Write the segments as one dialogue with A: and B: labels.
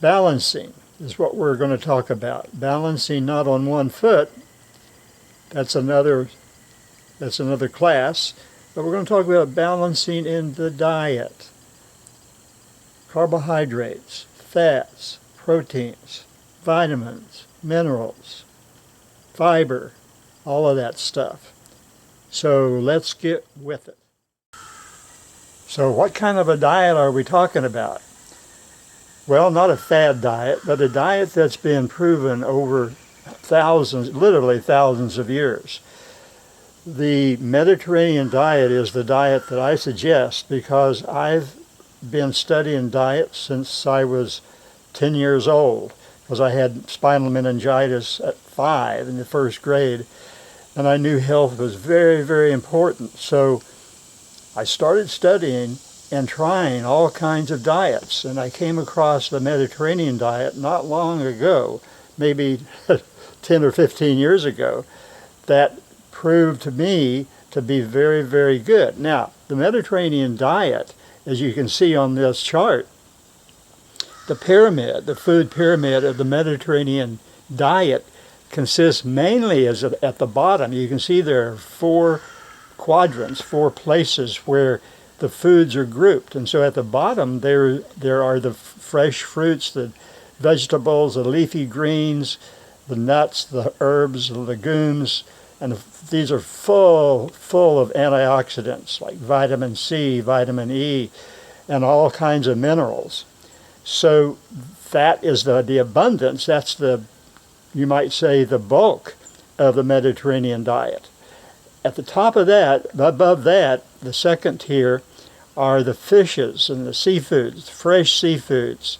A: Balancing is what we're going to talk about. Balancing not on one foot, that's another class, but we're going to talk about balancing in the diet. Carbohydrates, fats, proteins, vitamins, minerals, fiber, all of that stuff. So let's get with it. So what kind of a diet are we talking about? Well, not a fad diet, but a diet that's been proven over literally thousands of years. The Mediterranean diet is the diet that I suggest because I've been studying diet since I was 10 years old, because I had spinal meningitis at 5 in the first grade, and I knew health was very, very important. So I started studying and trying all kinds of diets, and I came across the Mediterranean diet not long ago, maybe 10 or 15 years ago, that proved to me to be very, very good. Now, the Mediterranean diet, as you can see on this chart, the food pyramid of the Mediterranean diet consists mainly, at the bottom, you can see there are 4 quadrants, 4 places where the foods are grouped. And so at the bottom there are the fresh fruits, the vegetables, the leafy greens, the nuts, the herbs, the legumes, and these are full of antioxidants like vitamin C, vitamin E, and all kinds of minerals. So that is the abundance, that's you might say, the bulk of the Mediterranean diet. At the top of that, above that, the second tier are the fishes and the seafoods, fresh seafoods,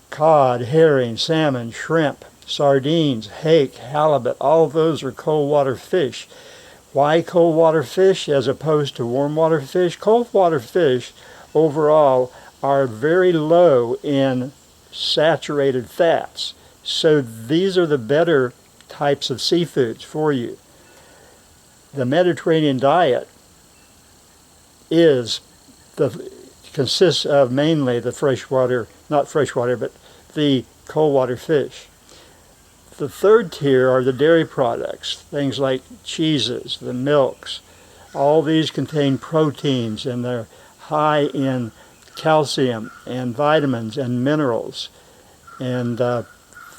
A: cod, herring, salmon, shrimp, sardines, hake, halibut, all of those are cold water fish. Why cold water fish as opposed to warm water fish? Cold water fish overall are very low in saturated fats. So these are the better types of seafoods for you. The Mediterranean diet consists of mainly the the cold water fish. The third tier are the dairy products, things like cheeses, the milks. All these contain proteins, and they're high in calcium and vitamins and minerals. And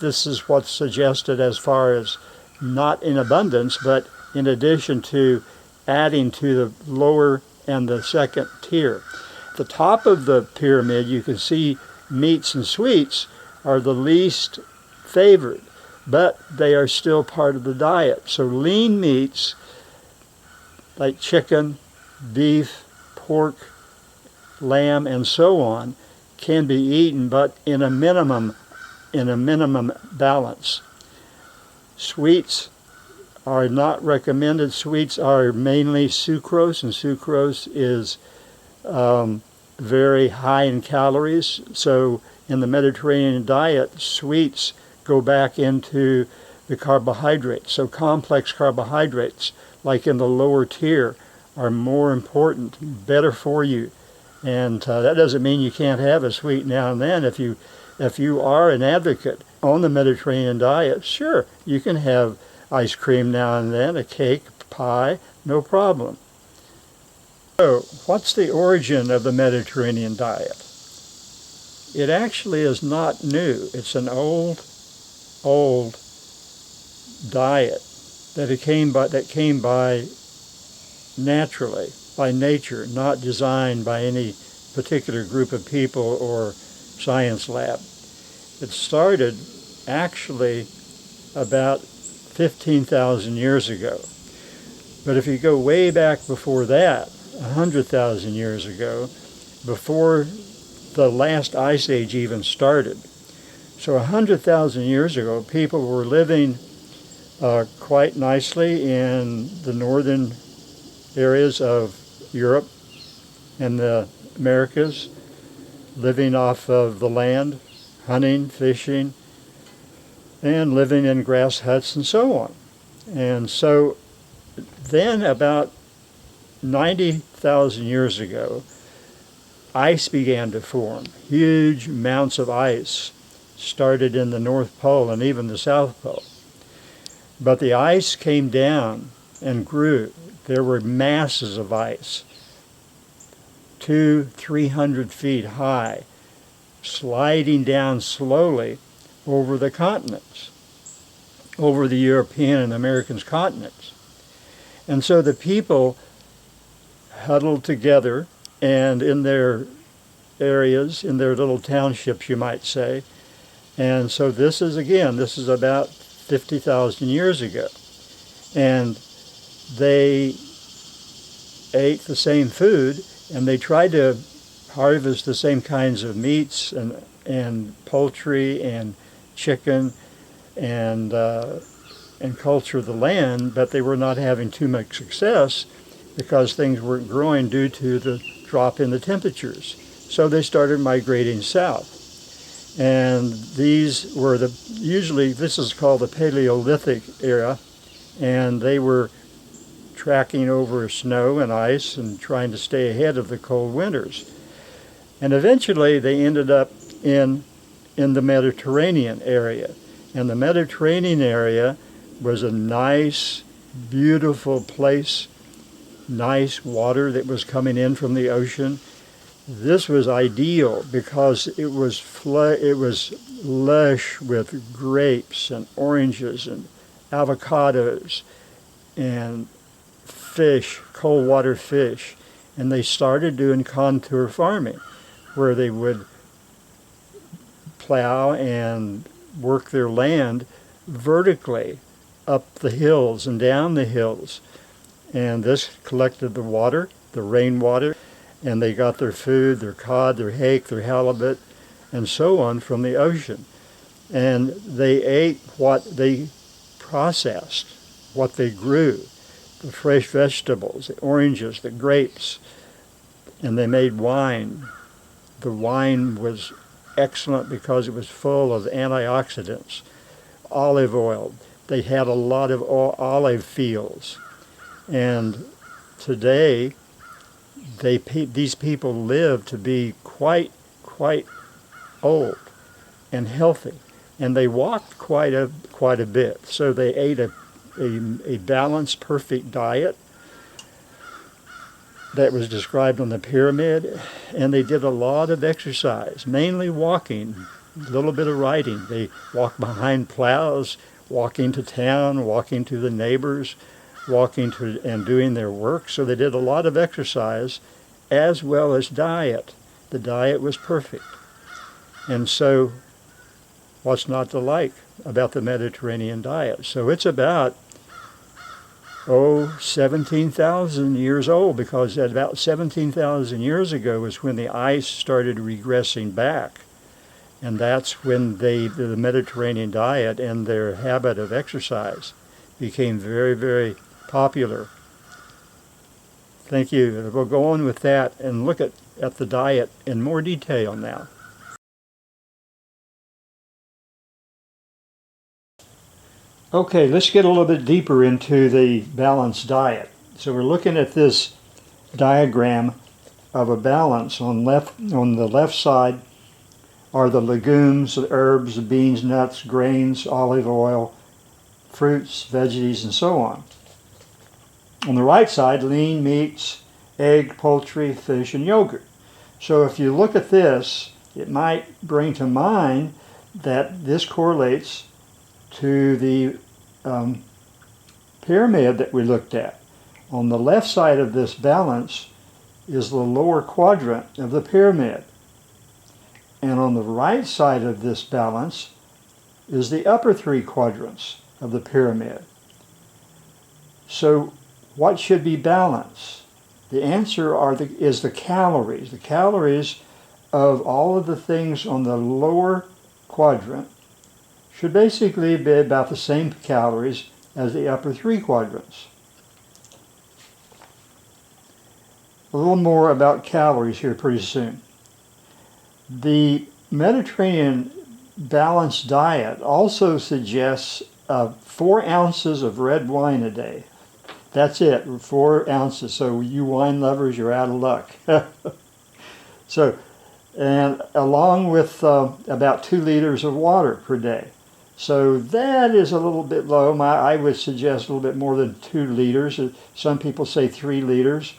A: this is what's suggested as far as not in abundance, but in addition to adding to the lower and the second tier. The top of the pyramid, you can see meats and sweets are the least favored, but they are still part of the diet. So lean meats like chicken, beef, pork, lamb, and so on can be eaten, but in a minimum balance. Sweets are not recommended. Sweets are mainly sucrose, and sucrose is very high in calories. So in the Mediterranean diet, sweets go back into the carbohydrates. So complex carbohydrates, like in the lower tier, are more important, better for you. And that doesn't mean you can't have a sweet now and then. If you are an advocate on the Mediterranean diet, sure, you can have ice cream now and then, a cake, pie, no problem. So, what's the origin of the Mediterranean diet? It actually is not new. It's an old diet that came by naturally, by nature, not designed by any particular group of people or science lab. It started actually about 15,000 years ago. But if you go way back before that, 100,000 years ago, before the last ice age even started. So 100,000 years ago, people were living quite nicely in the northern areas of Europe and the Americas, living off of the land, hunting, fishing, and living in grass huts and so on. And so then about 90,000 years ago, ice began to form. Huge amounts of ice started in the North Pole and even the South Pole. But the ice came down and grew. There were masses of ice, 200-300 feet high, sliding down slowly over the continents, over the European and American continents. And so the people huddled together, and in their areas, in their little townships, you might say. And so this is about 50,000 years ago. And they ate the same food, and they tried to harvest the same kinds of meats and poultry and chicken and culture the land, but they were not having too much success because things weren't growing due to the drop in the temperatures. So they started migrating south. And these were usually this is called the Paleolithic era, and they were tracking over snow and ice and trying to stay ahead of the cold winters. And eventually they ended up in the Mediterranean area. And the Mediterranean area was a nice, beautiful place, nice water that was coming in from the ocean. This was ideal because it was lush with grapes and oranges and avocados and fish, cold water fish. And they started doing contour farming, where they would plow and work their land vertically up the hills and down the hills. And this collected the water, the rainwater, and they got their food, their cod, their hake, their halibut, and so on from the ocean. And they ate what they processed, what they grew, the fresh vegetables, the oranges, the grapes, and they made wine. The wine was excellent because it was full of antioxidants, olive oil. They had a lot of olive fields. And today, these people live to be quite old and healthy, and they walked quite a bit. So they ate a balanced, perfect diet that was described on the pyramid, and they did a lot of exercise, mainly walking, a little bit of riding. They walked behind plows, walking to town, walking to the neighbors, walking to and doing their work. So they did a lot of exercise as well as diet. The diet was perfect. And so what's not to like about the Mediterranean diet? So it's about 17,000 years old, because at about 17,000 years ago is when the ice started regressing back. And that's when the Mediterranean diet and their habit of exercise became very, very popular. Thank you. We'll go on with that and look at the diet in more detail now. Okay, let's get a little bit deeper into the balanced diet. So we're looking at this diagram of a balance. On the left side are the legumes, the herbs, the beans, nuts, grains, olive oil, fruits, veggies, and so on. On the right side, lean meats, egg, poultry, fish, and yogurt. So if you look at this, it might bring to mind that this correlates to the pyramid that we looked at. On the left side of this balance is the lower quadrant of the pyramid. And on the right side of this balance is the upper three quadrants of the pyramid. So what should be balanced? The answer is the calories. The calories of all of the things on the lower quadrant should basically be about the same calories as the upper three quadrants. A little more about calories here pretty soon. The Mediterranean balanced diet also suggests 4 ounces of red wine a day. That's it, 4 ounces. So you wine lovers, you're out of luck. So, and along with about 2 liters of water per day. So that is a little bit low. I would suggest a little bit more than 2 liters. Some people say 3 liters,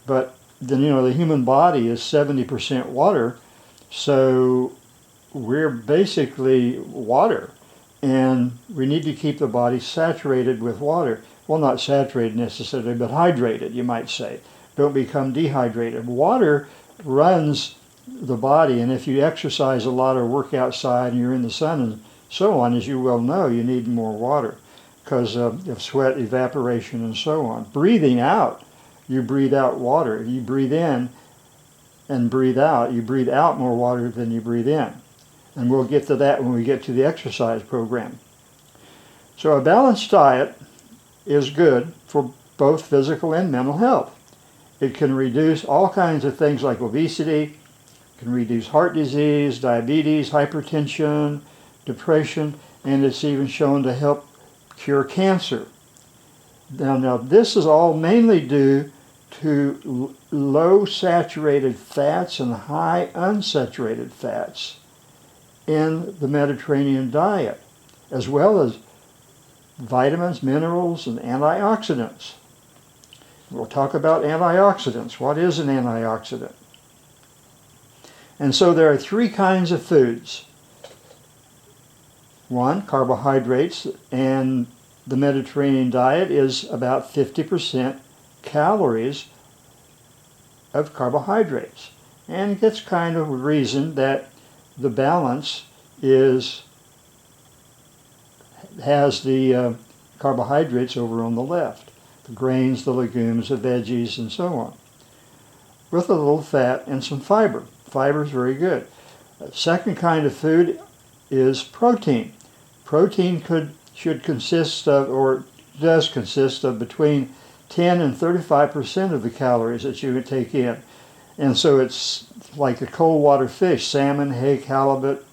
A: but then the human body is 70% water, so we're basically water, and we need to keep the body saturated with water. Well, not saturated necessarily, but hydrated, you might say. Don't become dehydrated. Water runs the body, and if you exercise a lot or work outside and you're in the sun and so on, as you well know, you need more water because of sweat evaporation and so on. Breathing out, you breathe out water. You breathe in and breathe out. You breathe out more water than you breathe in. And we'll get to that when we get to the exercise program. So a balanced diet is good for both physical and mental health. It can reduce all kinds of things like obesity, can reduce heart disease, diabetes, hypertension, depression, and it's even shown to help cure cancer. Now this is all mainly due to low saturated fats and high unsaturated fats in the Mediterranean diet, as well as vitamins, minerals, and antioxidants. We'll talk about antioxidants. What is an antioxidant? And so there are 3 kinds of foods. 1, carbohydrates, and the Mediterranean diet is about 50% calories of carbohydrates. And it gets kind of a reason that the balance has the carbohydrates over on the left, the grains, the legumes, the veggies, and so on, with a little fat and some fiber. Fiber is very good. The second kind of food is protein. Protein should consist of, or does consist of, between 10 and 35% of the calories that you would take in. And so it's like the cold water fish, salmon, hake, halibut,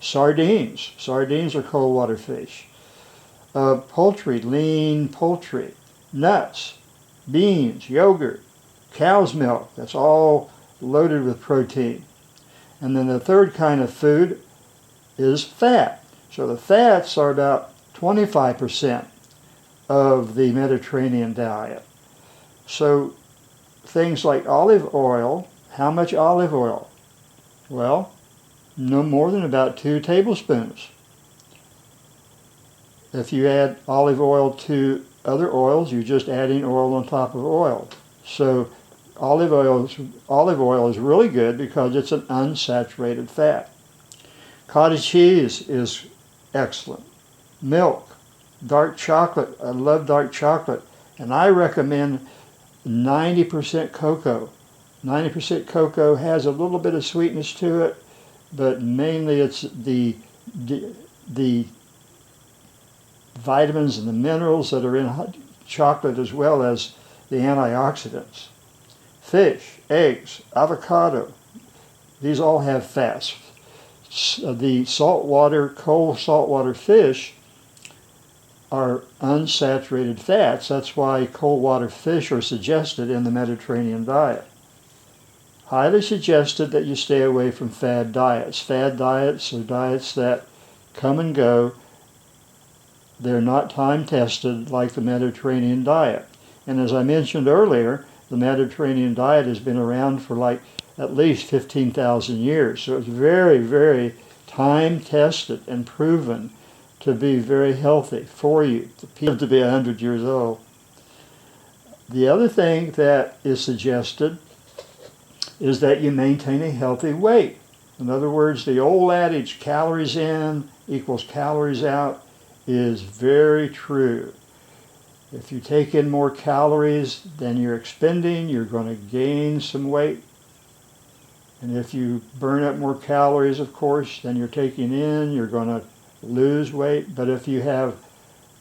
A: sardines. Sardines are cold water fish. Poultry, lean poultry, nuts, beans, yogurt, cow's milk. That's all loaded with protein. And then the third kind of food is fat. So the fats are about 25% of the Mediterranean diet. So things like olive oil, how much olive oil? Well, no more than about 2 tablespoons. If you add olive oil to other oils, you're just adding oil on top of oil. So olive oil is really good because it's an unsaturated fat. Cottage cheese is excellent. Milk, dark chocolate. I love dark chocolate. And I recommend 90% cocoa. 90% cocoa has a little bit of sweetness to it, but mainly it's the vitamins and the minerals that are in chocolate, as well as the antioxidants. Fish, eggs, avocado, these all have fats. The cold saltwater fish are unsaturated fats. That's why cold water fish are suggested in the Mediterranean diet. Highly suggested that you stay away from fad diets. Fad diets are diets that come and go. They're not time tested like the Mediterranean diet. And as I mentioned earlier, the Mediterranean diet has been around for like at least 15,000 years. So it's very, very time tested and proven to be very healthy for you, to be 100 years old. The other thing that is suggested is that you maintain a healthy weight. In other words, the old adage, calories in equals calories out, is very true. If you take in more calories than you're expending, you're going to gain some weight. And if you burn up more calories, of course, than you're taking in, you're going to lose weight. But if you have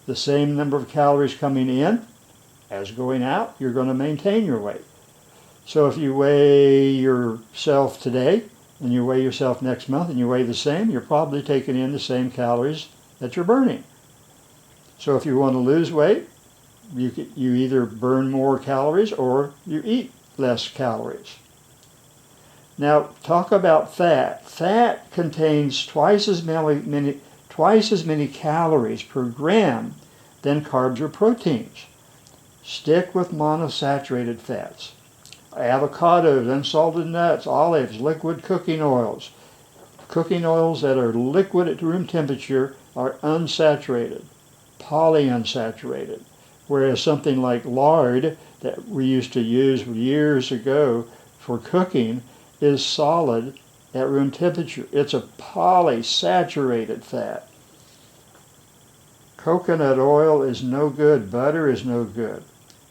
A: the same number of calories coming in as going out, you're going to maintain your weight. So if you weigh yourself today and you weigh yourself next month and you weigh the same, you're probably taking in the same calories that you're burning. So if you want to lose weight, you either burn more calories or you eat less calories. Now, talk about fat. Fat contains twice as many calories per gram than carbs or proteins. Stick with monosaturated fats. Avocados, unsalted nuts, olives, liquid cooking oils. Cooking oils that are liquid at room temperature are unsaturated, polyunsaturated. Whereas something like lard that we used to use years ago for cooking is solid at room temperature. It's a polysaturated fat. Coconut oil is no good. Butter is no good.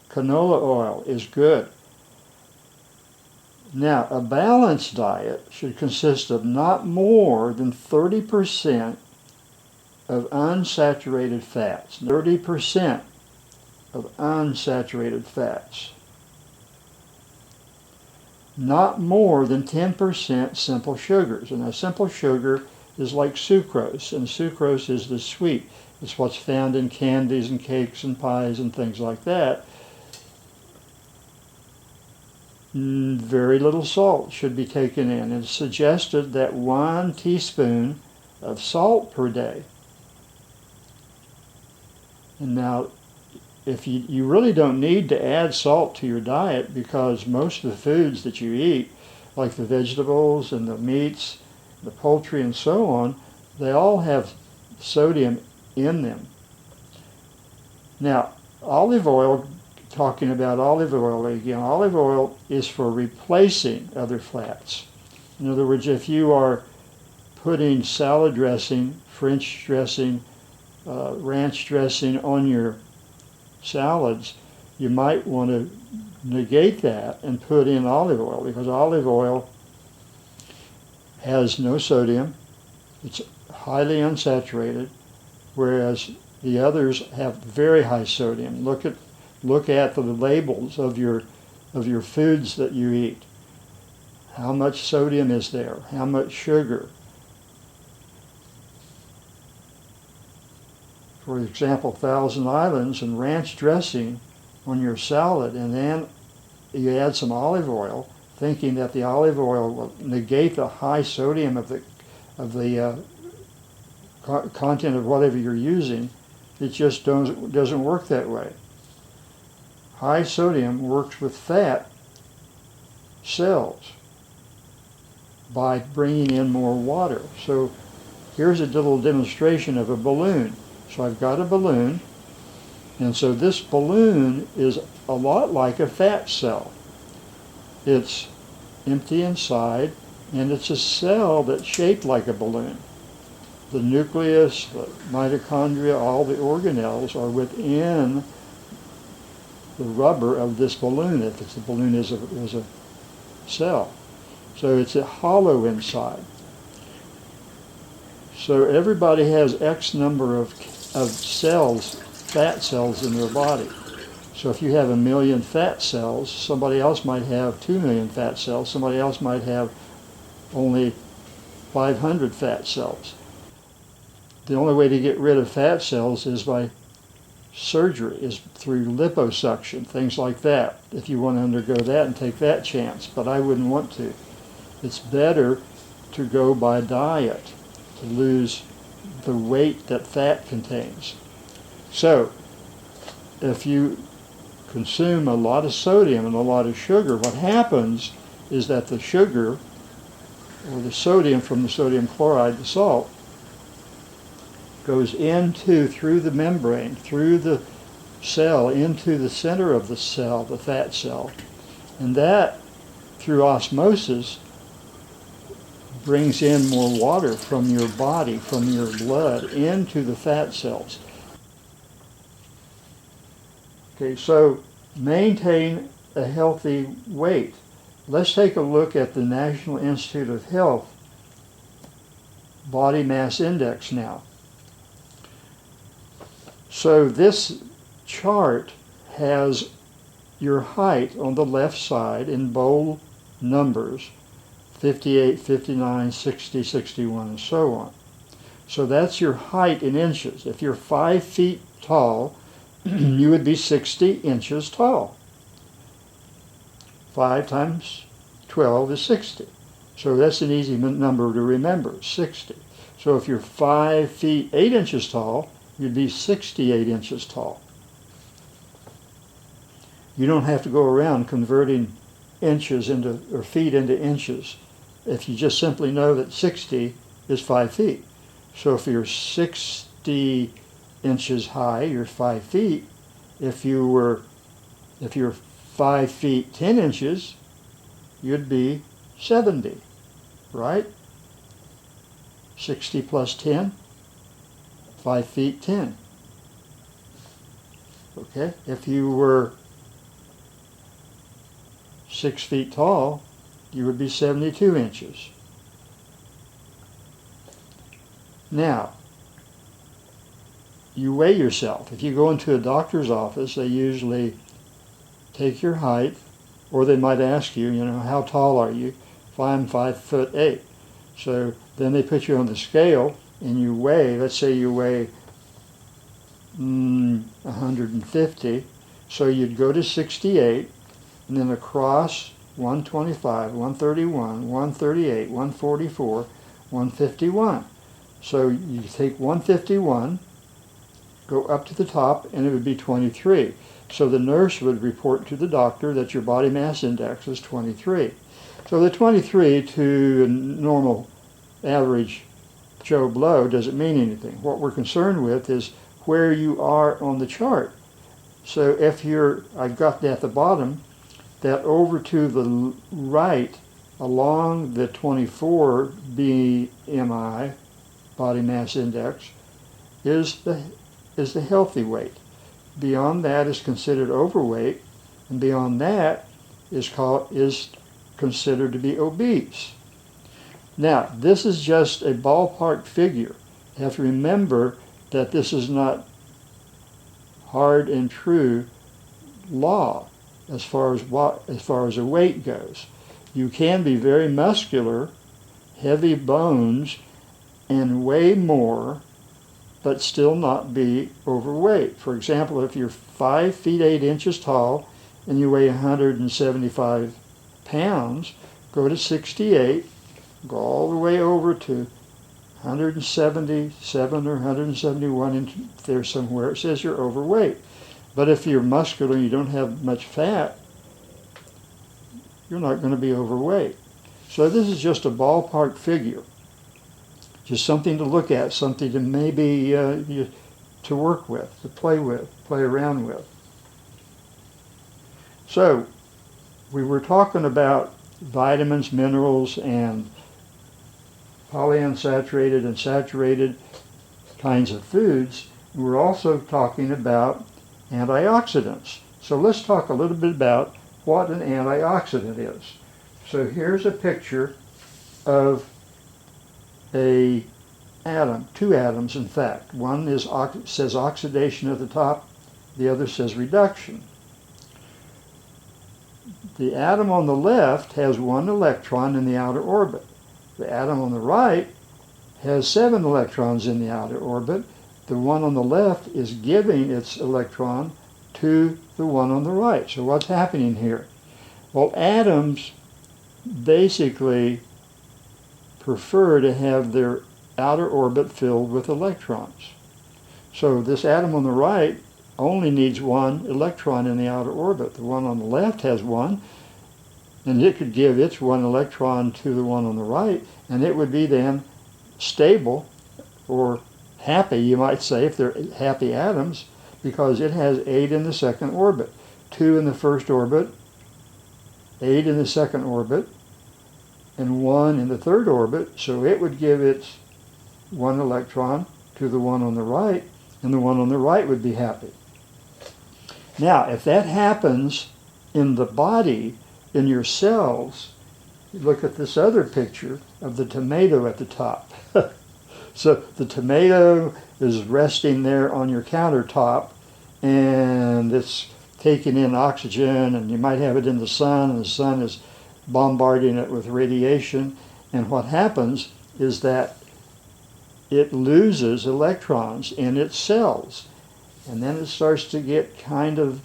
A: Canola oil is good. Now, a balanced diet should consist of not more than 30% of unsaturated fats. 30% of unsaturated fats. Not more than 10% simple sugars. And a simple sugar is like sucrose, and sucrose is the sweet. It's what's found in candies and cakes and pies and things like that. Very little salt should be taken in. It's suggested that 1 teaspoon of salt per day. And now, if you really don't need to add salt to your diet, because most of the foods that you eat, like the vegetables and the meats, the poultry and so on, they all have sodium in them. Now, olive oil, talking about olive oil again, olive oil is for replacing other fats. In other words, if you are putting salad dressing, French dressing, ranch dressing on your salads, you might want to negate that and put in olive oil, because olive oil has no sodium. It's highly unsaturated, whereas the others have very high sodium. Look at the labels of your foods that you eat. How much sodium is there? How much sugar? For example, Thousand Islands and ranch dressing on your salad, and then you add some olive oil, thinking that the olive oil will negate the high sodium of the content of whatever you're using. It just doesn't work that way. High sodium works with fat cells by bringing in more water. So here's a little demonstration of a balloon. So I've got a balloon, and so this balloon is a lot like a fat cell. It's empty inside, and it's a cell that's shaped like a balloon. The nucleus, the mitochondria, all the organelles are within the rubber of this balloon, if the balloon is a cell. So it's a hollow inside. So everybody has X number of cells, fat cells in their body. So if you have 1 million fat cells, somebody else might have 2 million fat cells, somebody else might have only 500 fat cells. The only way to get rid of fat cells is by surgery, is through liposuction, things like that, if you want to undergo that and take that chance. But I wouldn't want to. It's better to go by diet, to lose the weight that fat contains. So, if you consume a lot of sodium and a lot of sugar, what happens is that the sugar, or the sodium from the sodium chloride, the salt, goes through the membrane, through the cell, into the center of the cell, the fat cell. And that, through osmosis, brings in more water from your body, from your blood, into the fat cells. Okay, so maintain a healthy weight. Let's take a look at the National Institute of Health Body Mass Index now. So this chart has your height on the left side in bold numbers, 58, 59, 60, 61, and so on. So that's your height in inches. If you're 5 feet tall, you would be 60 inches tall. 5 times 12 is 60. So that's an easy number to remember, 60. So if you're 5 feet 8 inches tall, you'd be 68 inches tall. You don't have to go around converting inches into, or feet into inches, if you just simply know that 60 is 5 feet. So if you're 60 inches high, you're 5 feet. If you're 5 feet 10 inches, you'd be 70, right? 60 plus 10, 5 feet 10. Okay, if you were 6 feet tall, you would be 72 inches. Now, you weigh yourself. If you go into a doctor's office, they usually take your height, or they might ask you, how tall are you? If I'm 5'8". So then they put you on the scale and you weigh, let's say you weigh 150, so you'd go to 68, and then across 125, 131, 138, 144, 151. So you take 151, go up to the top, and it would be 23. So the nurse would report to the doctor that your body mass index is 23. So the 23 to a normal average Joe Blow doesn't mean anything. What we're concerned with is where you are on the chart. So if I've got that at the bottom, that over to the right along the 24 BMI, body mass index, is the healthy weight. Beyond that is considered overweight, and beyond that is considered to be obese. Now, this is just a ballpark figure. You have to remember that this is not hard and true law as far as a weight goes. You can be very muscular, heavy bones, and weigh more, but still not be overweight. For example, if you're 5 feet 8 inches tall and you weigh 175 pounds, go to 68, go all the way over to 177 or 171 in there somewhere, it says you're overweight. But if you're muscular and you don't have much fat, you're not going to be overweight. So this is just a ballpark figure. Just something to look at, something to maybe to work with, to play around with. So we were talking about vitamins, minerals, and polyunsaturated and saturated kinds of foods. We're also talking about antioxidants. So let's talk a little bit about what an antioxidant is. So here's a picture of a atom, two atoms in fact. One says oxidation at the top, the other says reduction. The atom on the left has 1 electron in the outer orbit. The atom on the right has 7 electrons in the outer orbit. The one on the left is giving its electron to the one on the right. So what's happening here? Well, atoms basically prefer to have their outer orbit filled with electrons. So this atom on the right only needs 1 electron in the outer orbit. The one on the left has 1, and it could give its 1 electron to the one on the right, and it would be then stable, or happy, you might say, if they're happy atoms, because it has 8 in the second orbit, 2 in the first orbit, 8 in the second orbit, and 1 in the third orbit, so it would give its 1 electron to the one on the right, and the one on the right would be happy. Now, if that happens in the body, in your cells, look at this other picture of the tomato at the top. So the tomato is resting there on your countertop, and it's taking in oxygen, and you might have it in the sun, and the sun is bombarding it with radiation, and what happens is that it loses electrons in its cells, and then it starts to get kind of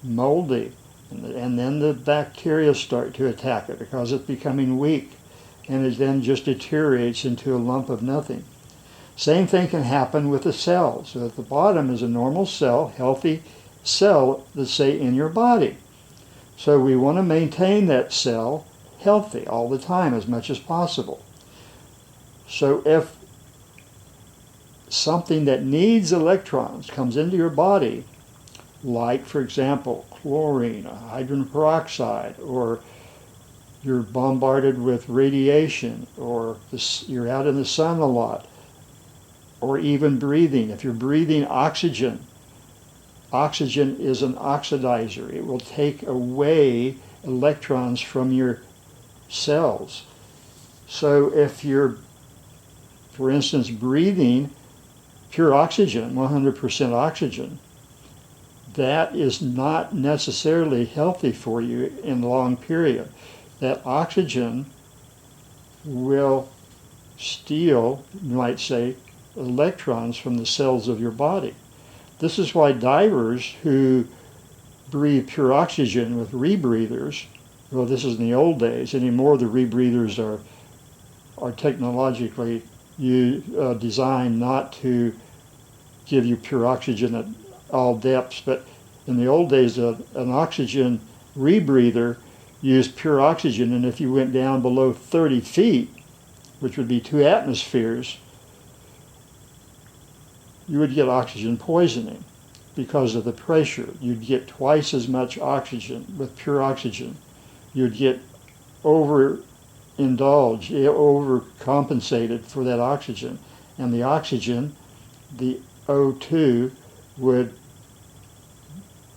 A: moldy, And then the bacteria start to attack it because it's becoming weak, and it then just deteriorates into a lump of nothing. Same thing can happen with the cells. So at the bottom is a normal cell, healthy cell, let's say, in your body. So we want to maintain that cell healthy all the time as much as possible. So if something that needs electrons comes into your body, like, for example, chlorine, hydrogen peroxide, or you're bombarded with radiation, or you're out in the sun a lot, or even breathing. If you're breathing oxygen, oxygen is an oxidizer. It will take away electrons from your cells. So if you're, for instance, breathing pure oxygen, 100% oxygen, that is not necessarily healthy for you in a long period. That oxygen will steal, you might say, electrons from the cells of your body. This is why divers who breathe pure oxygen with rebreathers, well, this is in the old days, anymore the rebreathers are technologically designed not to give you pure oxygen at all depths, but in the old days an oxygen rebreather used pure oxygen, and if you went down below 30 feet, which would be 2 atmospheres, you would get oxygen poisoning because of the pressure. You'd get twice as much oxygen with pure oxygen. You'd get overindulged, overcompensated for that oxygen. And the oxygen, the O2, would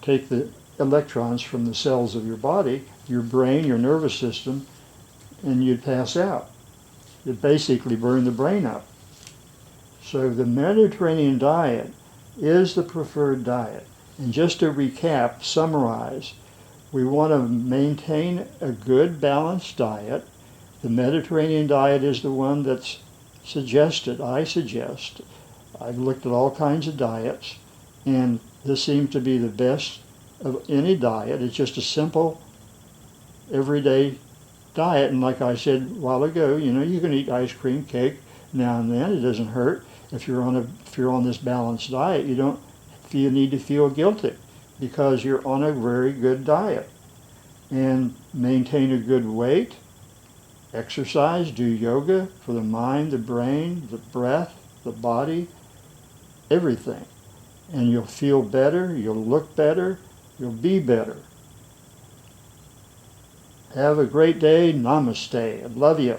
A: take the electrons from the cells of your body, your brain, your nervous system, and you'd pass out. You'd basically burn the brain up. So the Mediterranean diet is the preferred diet. And just to recap, summarize, we want to maintain a good balanced diet. The Mediterranean diet is the one that's suggested, I suggest. I've looked at all kinds of diets, and this seems to be the best of any diet. It's just a simple, everyday diet. And like I said a while ago, you can eat ice cream, cake now and then. It doesn't hurt. If you're on this balanced diet, you need to feel guilty because you're on a very good diet. And maintain a good weight, exercise, do yoga for the mind, the brain, the breath, the body, everything. And you'll feel better, you'll look better, you'll be better. Have a great day. Namaste. I love you.